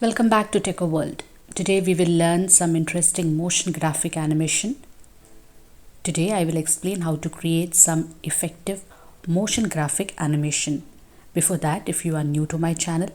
Welcome back to Techo World. Today we will learn some interesting motion graphic animation. Today I will explain how to create some effective motion graphic animation. Before that, if you are new to my channel,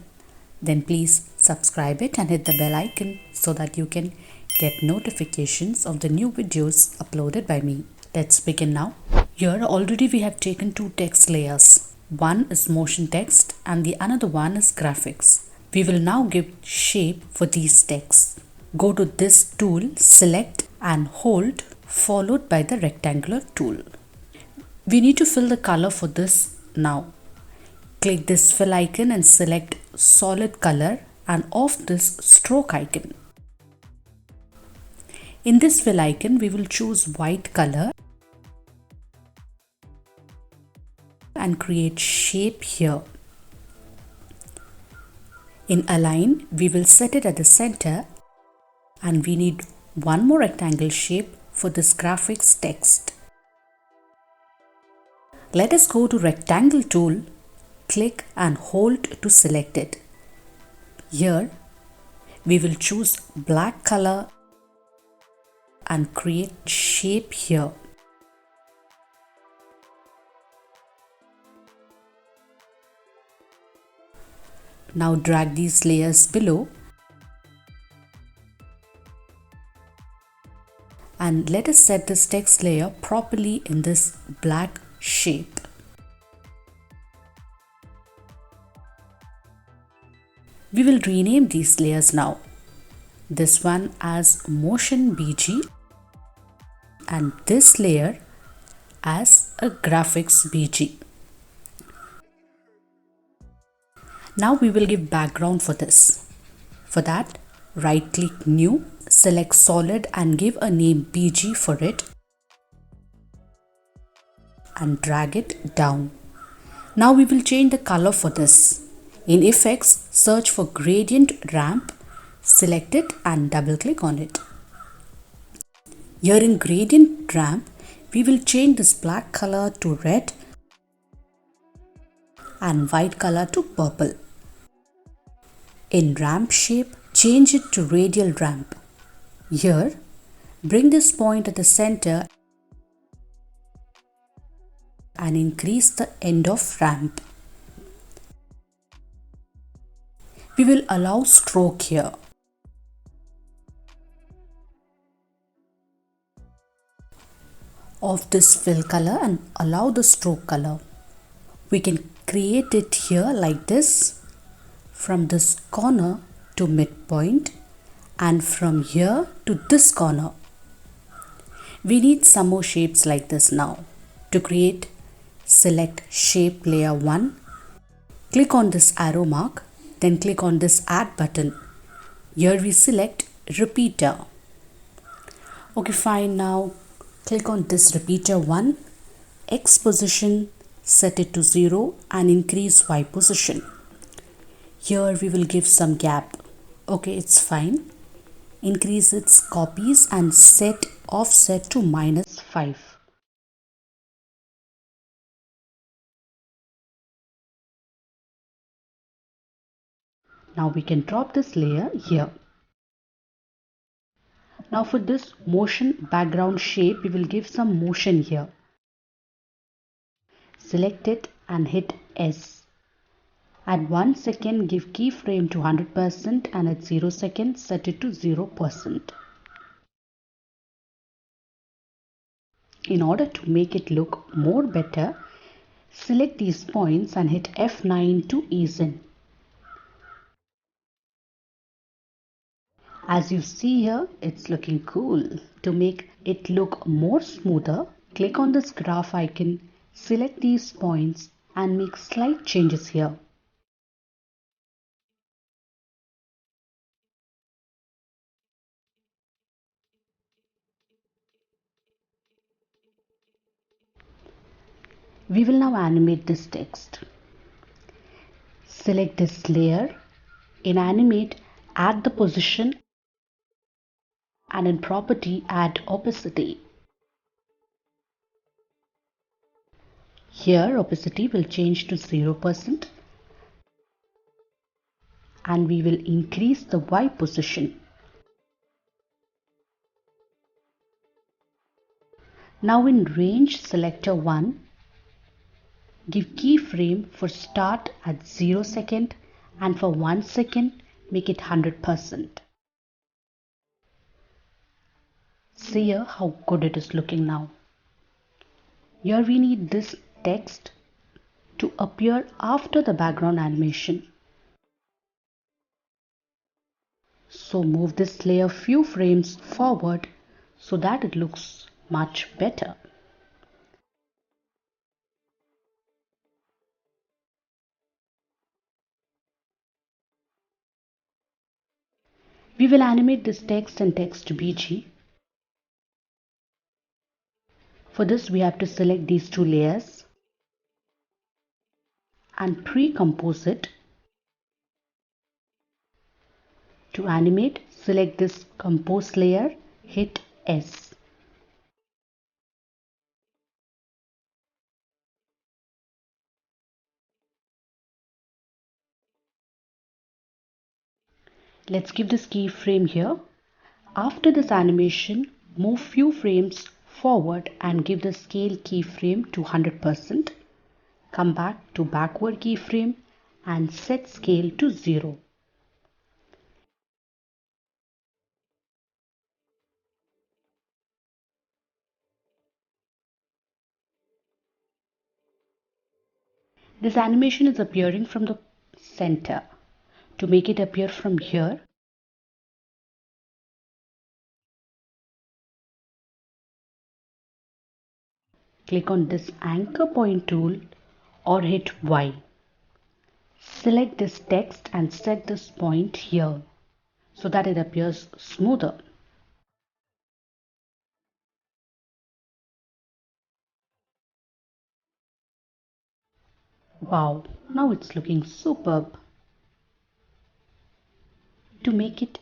then please subscribe it and hit the bell icon so that you can get notifications of the new videos uploaded by me. Let's begin now. Here already we have taken two text layers. One is motion text and the another one is graphics. We will now give shape for these texts. Go to this tool, select and hold, followed by the rectangular tool. We need to fill the color for this now. Click this fill icon and select solid color and off this stroke icon. In this fill icon, we will choose white color and create shape here. In align, we will set it at the center and we need one more rectangle shape for this graphics text. Let us go to rectangle tool, click and hold to select it. Here, we will choose black color and create shape here. Now drag these layers below and let us set this text layer properly in this black shape. We will rename these layers now. This one as Motion BG and this layer as a Graphics BG. Now we will give background for this. For that, right click New, select Solid and give a name BG for it and drag it down. Now we will change the color for this. In Effects, search for Gradient Ramp, select it and double click on it. Here in Gradient Ramp, we will change this black color to red and white color to purple. In ramp shape, change it to radial ramp. Here, bring this point at the center and increase the end of ramp. We will allow stroke here. Off this fill color and allow the stroke color. We can create it here like this, from this corner to midpoint and from here to this corner. We need some more shapes like this now. To create, select Shape Layer 1, click on this arrow mark, then click on this Add button. Here we select Repeater. Okay, fine. Now click on this Repeater 1, X position, set it to 0 and increase Y position. Here we will give some gap. Okay, it's fine. Increase its copies and set offset to -5. Now we can drop this layer here. Now for this motion background shape, we will give some motion here. Select it and hit S. At 1 second, give keyframe to 100% and at 0 seconds, set it to 0%. In order to make it look more better, select these points and hit F9 to ease in. As you see here, it's looking cool. To make it look more smoother, click on this graph icon, select these points and make slight changes here. We will now animate this text. Select this layer. In Animate, add the position and in Property, add opacity. Here opacity will change to 0% and we will increase the Y position. Now in range selector 1, give keyframe for start at 0 second and for 1 second make it 100%. See here how good it is looking now. Here we need this text to appear after the background animation. So move this layer few frames forward so that it looks much better. We will animate this text and text BG. For this we have to select these two layers and pre-compose it. To animate, select this compose layer, hit S. Let's give this keyframe here. After this animation, move few frames forward and give the scale keyframe to 100%. Come back to backward keyframe and set scale to 0. This animation is appearing from the center. To make it appear from here, click on this anchor point tool or hit Y. Select this text and set this point here so that it appears smoother. Wow, now it's looking superb. To make it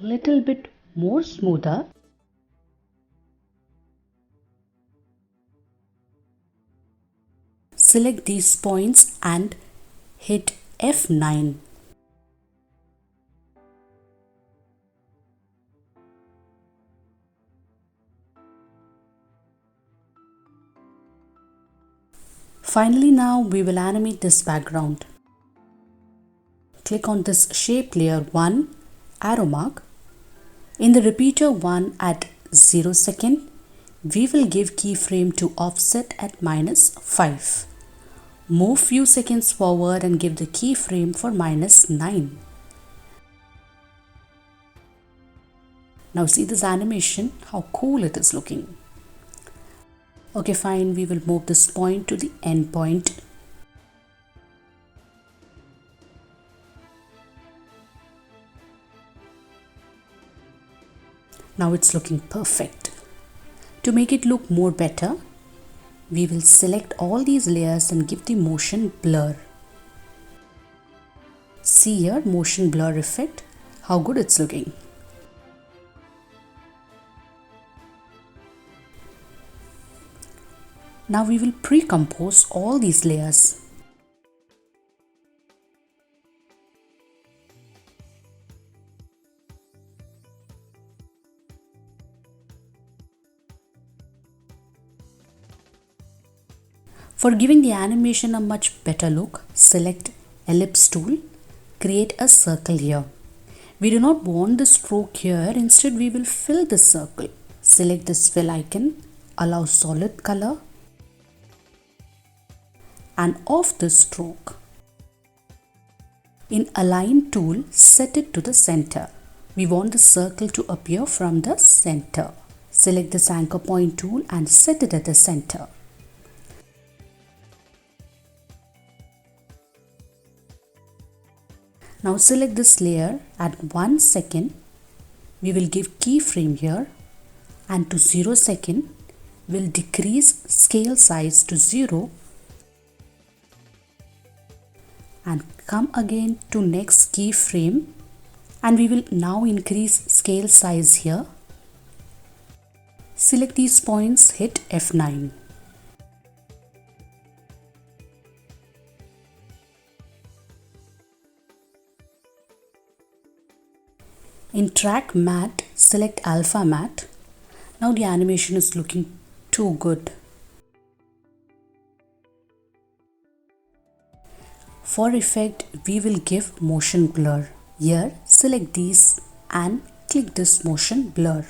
little bit more smoother, select these points and hit F9. Finally, now we will animate this background. Click on this shape layer 1 arrow mark. In the repeater 1 at 0 second, we will give keyframe to offset at -5. Move few seconds forward and give the keyframe for -9. Now see this animation, how cool it is looking. Okay, fine, we will move this point to the end point. Now it's looking perfect. To make it look more better, we will select all these layers and give the motion blur. See here, motion blur effect, how good it's looking. Now we will pre-compose all these layers. For giving the animation a much better look, select ellipse tool, create a circle here. We do not want the stroke here, instead we will fill this circle. Select this fill icon, allow solid color and off the stroke. In align tool, set it to the center. We want the circle to appear from the center. Select this anchor point tool and set it at the center. Now select this layer at 1 second. We will give keyframe here and to 0 second we'll decrease scale size to 0 and come again to next keyframe and we will now increase scale size here. Select these points, hit F9. In track matte, select alpha matte. Now the animation is looking too good. For effect, we will give motion blur. Here, select these and click this motion blur.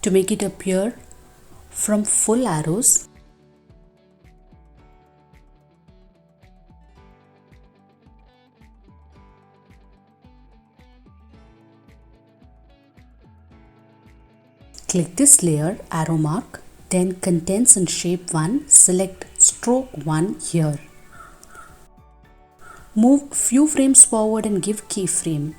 To make it appear from full arrows, click this layer arrow mark, then condense in shape 1, select stroke 1 here. Move few frames forward and give keyframe.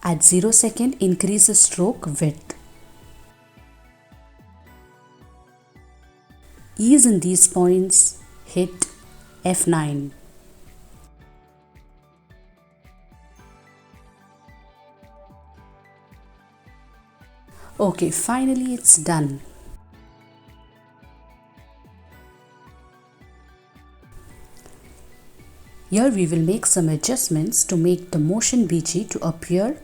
At 0 second, increase the stroke width. Ease in these points, hit F9. Okay, finally it's done. Here we will make some adjustments to make the motion BG to appear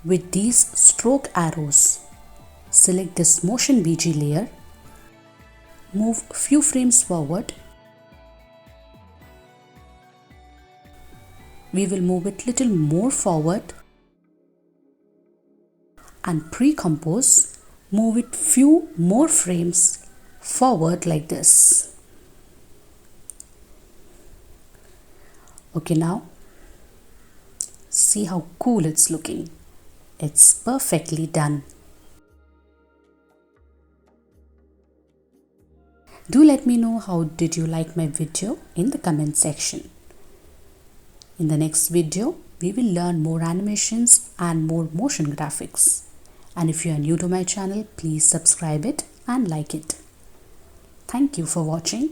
with these stroke arrows. Select this motion BG layer, move few frames forward. We will move it little more forward and pre-compose, move it few more frames forward like this. Okay, now see how cool it's looking. It's perfectly done. Do let me know how did you like my video in the comment section. In the next video, we will learn more animations and more motion graphics. And if you are new to my channel, please subscribe it and like it. Thank you for watching.